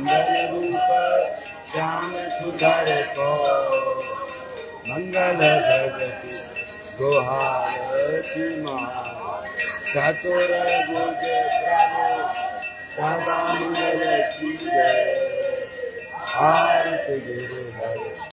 मंगल रूप श्याम सुधर को मंगल भगति गुहारती माँ चतुर भुज प्रभु सदा मंगल की जय आरती गुरु हरि